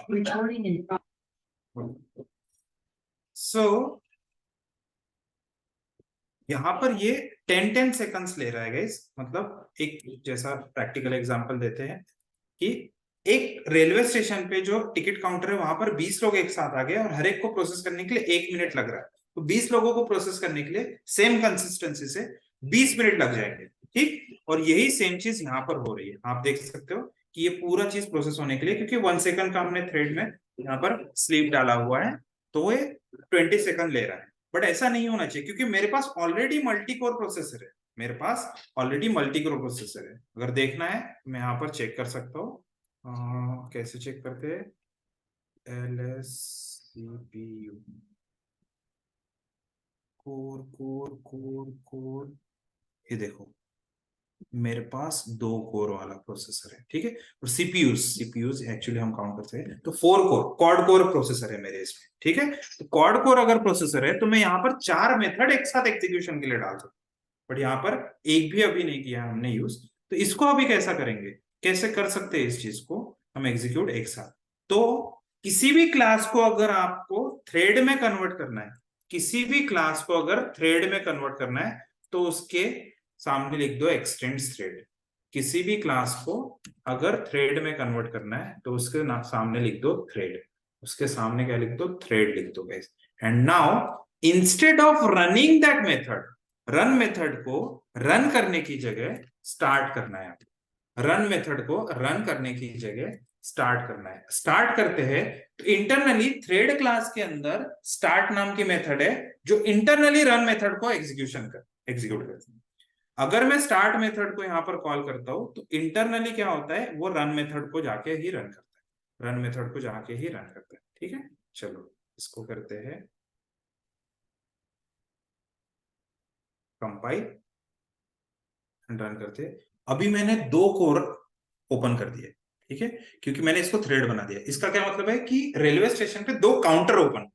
Recording in सो यहाँ पर ये 10 सेकंड्स ले रहा है गाइस। मतलब एक जैसा प्रैक्टिकल एग्जांपल देते हैं कि एक रेलवे स्टेशन पे जो टिकट काउंटर है वहां पर 20 लोग एक साथ आ गए और हर एक को प्रोसेस करने के लिए 1 मिनट लग रहा है। तो 20 लोगों को प्रोसेस करने के लिए सेम कंसिस्टेंसी से 20 मिनट लग जाएंगे। ठीक, और यही सेम चीज यहाँ पर हो रही है। आप देख सकते हो कि ये पूरा चीज प्रोसेस होने के लिए, क्योंकि 1 सेकंड का हमने थ्रेड में यहाँ पर स्लीप डाला हुआ है, तो ये 20 सेकंड ले रहा है। बट ऐसा नहीं होना चाहिए, क्योंकि मेरे पास ऑलरेडी मल्टी कोर प्रोसेसर है। मेरे पास ऑलरेडी मल्टी कोर प्रोसेसर है। अगर देखना है मैं यहाँ पर चेक कर सकता हूँ। कैसे चेक करते हैं? LSCPU core core core core, ये देखो मेरे पास 2 कोर वाला प्रोसेसर है। ठीक है, और सीपीयूज एक्चुअली हम काउंट करते हैं तो 4 कोर क्वाड कोर प्रोसेसर है मेरे इसमें। ठीक है, तो क्वाड कोर अगर प्रोसेसर है तो मैं यहाँ पर 4 मेथड एक साथ एग्जीक्यूशन के लिए डाल सकता हूँ। बट यहाँ पर एक भी अभी नहीं किया हमने यूज। तो इसको अभी कैसा करेंगे, कैसे कर सकते हैं इस चीज को हम एग्जीक्यूट एक साथ? तो किसी भी क्लास को अगर आपको थ्रेड में कन्वर्ट करना है, किसी भी क्लास को अगर थ्रेड में कन्वर्ट करना है, तो उसके सामने लिख दो एक्सटेंड्स थ्रेड। किसी भी क्लास को अगर थ्रेड में कन्वर्ट करना है तो उसके सामने लिख दो थ्रेड, उसके सामने क्या लिख दो? थ्रेड लिख दो guys. And now instead of running that method, run method को रन करने की जगह स्टार्ट करना है। रन मेथड को रन करने की जगह स्टार्ट करना है। स्टार्ट करते हैं तो इंटरनली थ्रेड क्लास के अंदर स्टार्ट नाम की मेथड है जो इंटरनली रन मेथड को एग्जीक्यूट करती है। अगर मैं स्टार्ट मेथड को यहां पर कॉल करता हूं तो इंटरनली क्या होता है, वो रन मेथड को जाके ही रन करता है। रन मेथड को जाके ही रन करता है। ठीक है, चलो इसको करते हैं कंपाइल, रन करते हैं। अभी मैंने 2 कोर ओपन कर दिए। ठीक है, क्योंकि मैंने इसको थ्रेड बना दिया। इसका क्या मतलब है कि रेलवे स्टेशन पे 2 काउंटर ओपन,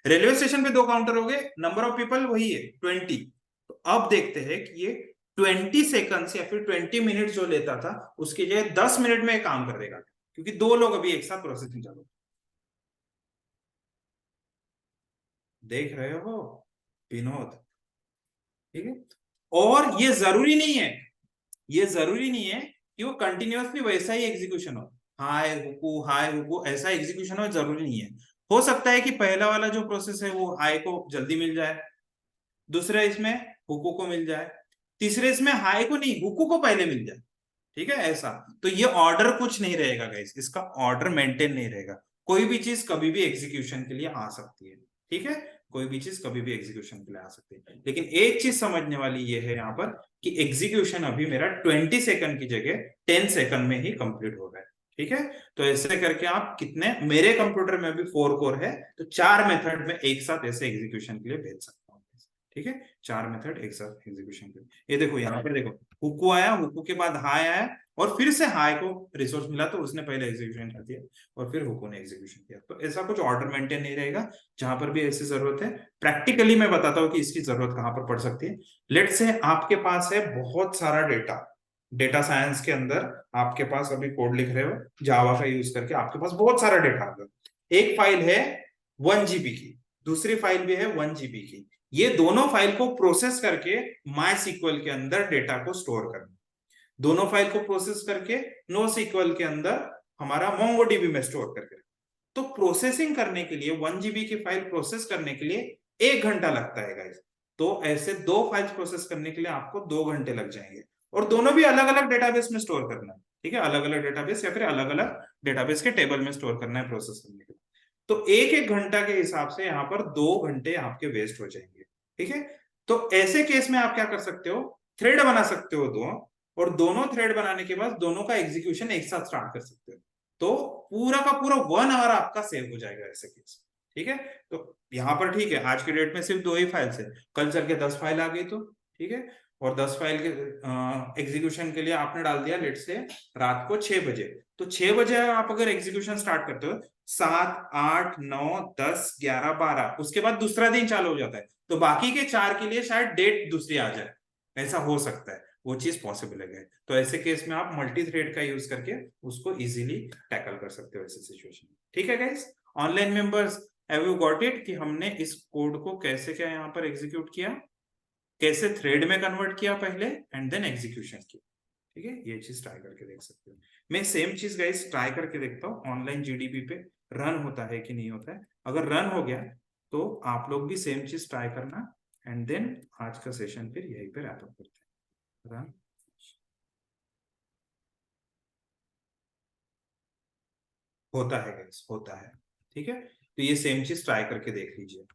रेलवे स्टेशन पे 2 काउंटर हो गए, नंबर ऑफ पीपल वही है 20। तो अब देखते हैं कि ये 20 सेकंड्स या फिर 20 मिनट जो लेता था उसकी जगह 10 मिनट में काम कर देगा, क्योंकि 2 लोग अभी एक साथ प्रोसेसिंग चालू। देख रहे हो विनोद? ठीक है, और ये जरूरी नहीं है, ये जरूरी नहीं है कि वो कंटिन्यूअसली वैसा ही एग्जीक्यूशन हो। हाय हुकू ऐसा एग्जीक्यूशन हो, जरूरी नहीं है। हो सकता है कि पहला वाला जो प्रोसेस है वो हाय को जल्दी मिल जाए, दूसरे इसमें हुकू को मिल जाए, तीसरे इसमें हाय को नहीं हुकू को पहले मिल जाए। ठीक है, ऐसा। तो ये ऑर्डर कुछ नहीं रहेगा गाइस, इसका ऑर्डर मेंटेन नहीं रहेगा। कोई भी चीज कभी भी एग्जीक्यूशन के लिए आ सकती है। ठीक है, कोई भी चीज कभी भी एग्जीक्यूशन के लिए आ सकती है। लेकिन एक चीज समझने वाली ये है यहाँ पर कि एग्जीक्यूशन अभी मेरा 20 सेकंड की जगह 10 सेकंड में ही कंप्लीट हो रहा है। ठीक है, तो ऐसे करके आप कितने, मेरे कंप्यूटर में भी 4 कोर है तो 4 मेथड में एक साथ ऐसे एग्जीक्यूशन के लिए भेज सकता हूँ। ठीक है, 4 मेथड एक साथ एग्जीक्यूशन के लिए। ये देखो यहाँ पर देखो, हुकू आया, हुकू के बाद हाय आया, और फिर से हाय को रिसोर्स मिला तो उसने पहले एग्जीक्यूशन कर दिया और फिर हुकू ने एग्जीक्यूशन किया। तो ऐसा कुछ ऑर्डर मेंटेन नहीं रहेगा। जहां पर भी ऐसी जरूरत है, प्रैक्टिकली मैं बताता हूँ कि इसकी जरूरत कहां पर पड़ सकती है। लेट से आपके पास है बहुत सारा डेटा, डेटा साइंस के अंदर आपके पास अभी कोड लिख रहे हो जावा का यूज करके, आपके पास बहुत सारा डेटा होगा। एक फाइल है 1 GB की, दूसरी फाइल भी है 1 GB की। ये दोनों फाइल को प्रोसेस करके माई सीक्वल के अंदर डेटा को स्टोर करना, दोनों फाइल को प्रोसेस करके नो सीक्वल के अंदर हमारा मोंगोडीबी में स्टोर करके। तो प्रोसेसिंग करने के लिए 1 GB की फाइल प्रोसेस करने के लिए 1 घंटा लगता है गाइस। तो ऐसे 2 फाइल्स प्रोसेस करने के लिए आपको 2 घंटे लग जाएंगे, और दोनों भी अलग अलग डेटाबेस में स्टोर करना है। ठीक है, अलग अलग डेटाबेस या फिर अलग अलग डेटाबेस के टेबल में स्टोर करना है प्रोसेस करने के लिए। तो एक एक घंटा के हिसाब से यहाँ पर 2 घंटे आपके वेस्ट हो जाएंगे। ठीक है, तो ऐसे केस में आप क्या कर सकते हो, थ्रेड बना सकते हो 2, और दोनों थ्रेड बनाने के बाद दोनों का एग्जीक्यूशन एक साथ स्टार्ट कर सकते हो। तो पूरा का पूरा 1 आवर आपका सेव हो जाएगा ऐसे केस। ठीक है, तो यहाँ पर ठीक है, आज के डेट में सिर्फ 2 ही फाइल है, कल चल के 10 फाइल आ गई तो ठीक है। और 10 फाइल के एग्जीक्यूशन के लिए आपने डाल दिया लेट से रात को 6 बजे, तो 6 बजे आप अगर एग्जीक्यूशन स्टार्ट करते हो 7, 8, 9, 10, 11, 12, उसके बाद दूसरा दिन चालू हो जाता है, तो बाकी के 4 के लिए शायद डेट दूसरी आ जाए, ऐसा हो सकता है। वो चीज पॉसिबल है। तो ऐसे केस में आप मल्टी थ्रेड का यूज करके उसको इजीली टैकल कर सकते हो ऐसे सिचुएशन में। ठीक है guys, online members, have you got it कि हमने इस कोड को कैसे क्या यहाँ पर एग्जीक्यूट किया, कैसे थ्रेड में कन्वर्ट किया पहले एंड देन एग्जीक्यूशन किया। ठीक है, ये चीज ट्राई करके देख सकते हो। मैं सेम चीज गाइस ट्राई करके देखता हूँ ऑनलाइन जीडीपी पे रन होता है कि नहीं होता है। अगर रन हो गया तो आप लोग भी सेम चीज ट्राई करना एंड देन आज का सेशन फिर यहीं पे रैप अप करते हैं। रन होता है गाइस, होता है। ठीक है, तो ये सेम चीज ट्राई करके देख लीजिए।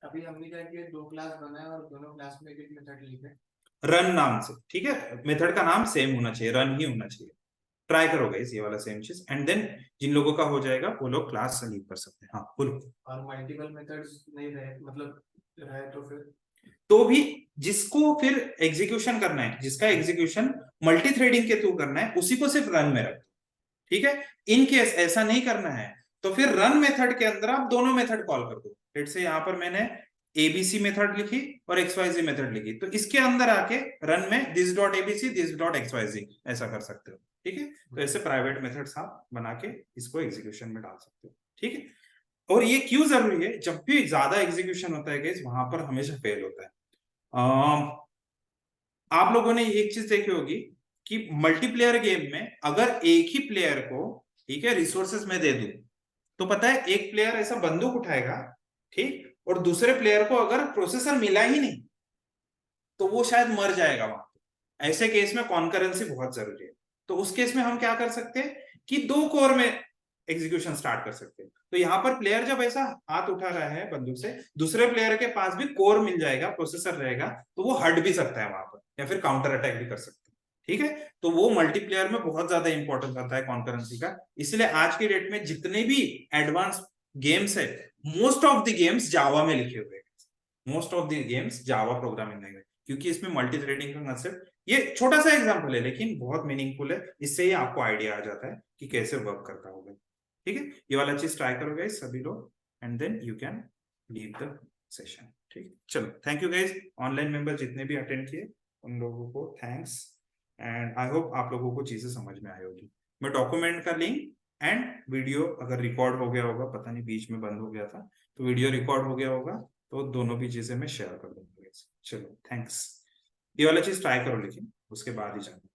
अभी हमने क्या किया, दो क्लास बनाए और दोनों क्लास में एक मेथड लिखे रन नाम से। ठीक है, मेथड का नाम सेम होना चाहिए, रन ही होना चाहिए। ट्राई करो गाइस ये वाला सेम चीज एंड देन जिन लोगों का हो जाएगा वो लोग क्लास लीव कर सकते हैं। हाँ बोलो। और मल्टीपल मेथड्स नहीं रहे, मतलब रहे तो फिर तो भी जिसको फिर एग्जीक्यूशन करना है, जिसका एग्जीक्यूशन मल्टी थ्रेडिंग के थ्रू करना है, उसी को सिर्फ रन में रखो। ठीक है, इन केस ऐसा नहीं करना है तो फिर रन मेथड के अंदर आप दोनों मेथड कॉल कर दो। लेट्स से यहाँ पर मैंने एबीसी मेथड लिखी और एक्सवाईजी मेथड लिखी, तो इसके अंदर आके रन में this dot ABC this dot XYZ ऐसा कर सकते हो। ठीक है, तो ऐसे प्राइवेट मेथड्स आप बना के इसको एग्जीक्यूशन में डाल सकते हो। ठीक है, और ये क्यों जरूरी है, जब भी ज्यादा एग्जीक्यूशन होता है गाइस वहां पर हमेशा फेल होता है। आप लोगों ने एक चीज देखी होगी कि मल्टीप्लेयर गेम में अगर एक ही प्लेयर को, ठीक है, रिसोर्सेस में दे दूं तो पता है एक प्लेयर ऐसा बंदूक उठाएगा, ठीक, और दूसरे प्लेयर को अगर प्रोसेसर मिला ही नहीं तो वो शायद मर जाएगा वहां पे। ऐसे केस में कॉन्करेंसी बहुत जरूरी है। तो उस केस में हम क्या कर सकते हैं कि दो कोर में एग्जीक्यूशन स्टार्ट कर सकते हैं। तो यहाँ पर प्लेयर जब ऐसा हाथ उठा रहा है बंदूक से, दूसरे प्लेयर के पास भी कोर मिल जाएगा, प्रोसेसर रहेगा, तो वो हट भी सकता है वहां पर या फिर काउंटर अटैक भी कर सकता है। ठीक है, तो वो मल्टीप्लेयर में बहुत ज्यादा इंपॉर्टेंस आता है कॉन्करेंसी का। इसलिए आज की डेट में जितने भी एडवांस गेम्स है, मोस्ट ऑफ द गेम्स जावा में लिखे हुए हैं। Most of the games Java programming language, क्योंकि इसमें मल्टी थ्रेडिंग का कंसेप्ट, ये छोटा सा एग्जांपल है लेकिन बहुत मीनिंगफुल है। इससे ही आपको आइडिया आ जाता है कि कैसे वर्क करता होगा। ठीक है, ये वाला चीज ट्राई करो गाइस सभी लोग and then you can leave the session. ठीक है, चलो thank you guys. Online member जितने भी अटेंड किए उन लोगों को थैंक्स एंड आई होप आप लोगों को चीजें समझ में आई होगी। मैं डॉक्यूमेंट का लिंक एंड वीडियो अगर रिकॉर्ड हो गया होगा, पता नहीं बीच में बंद हो गया था, तो वीडियो रिकॉर्ड हो गया होगा तो दोनों भी चीजें मैं शेयर कर दूंगा। चलो थैंक्स। ये वाला चीज ट्राई करो लेकिन उसके बाद ही जाना।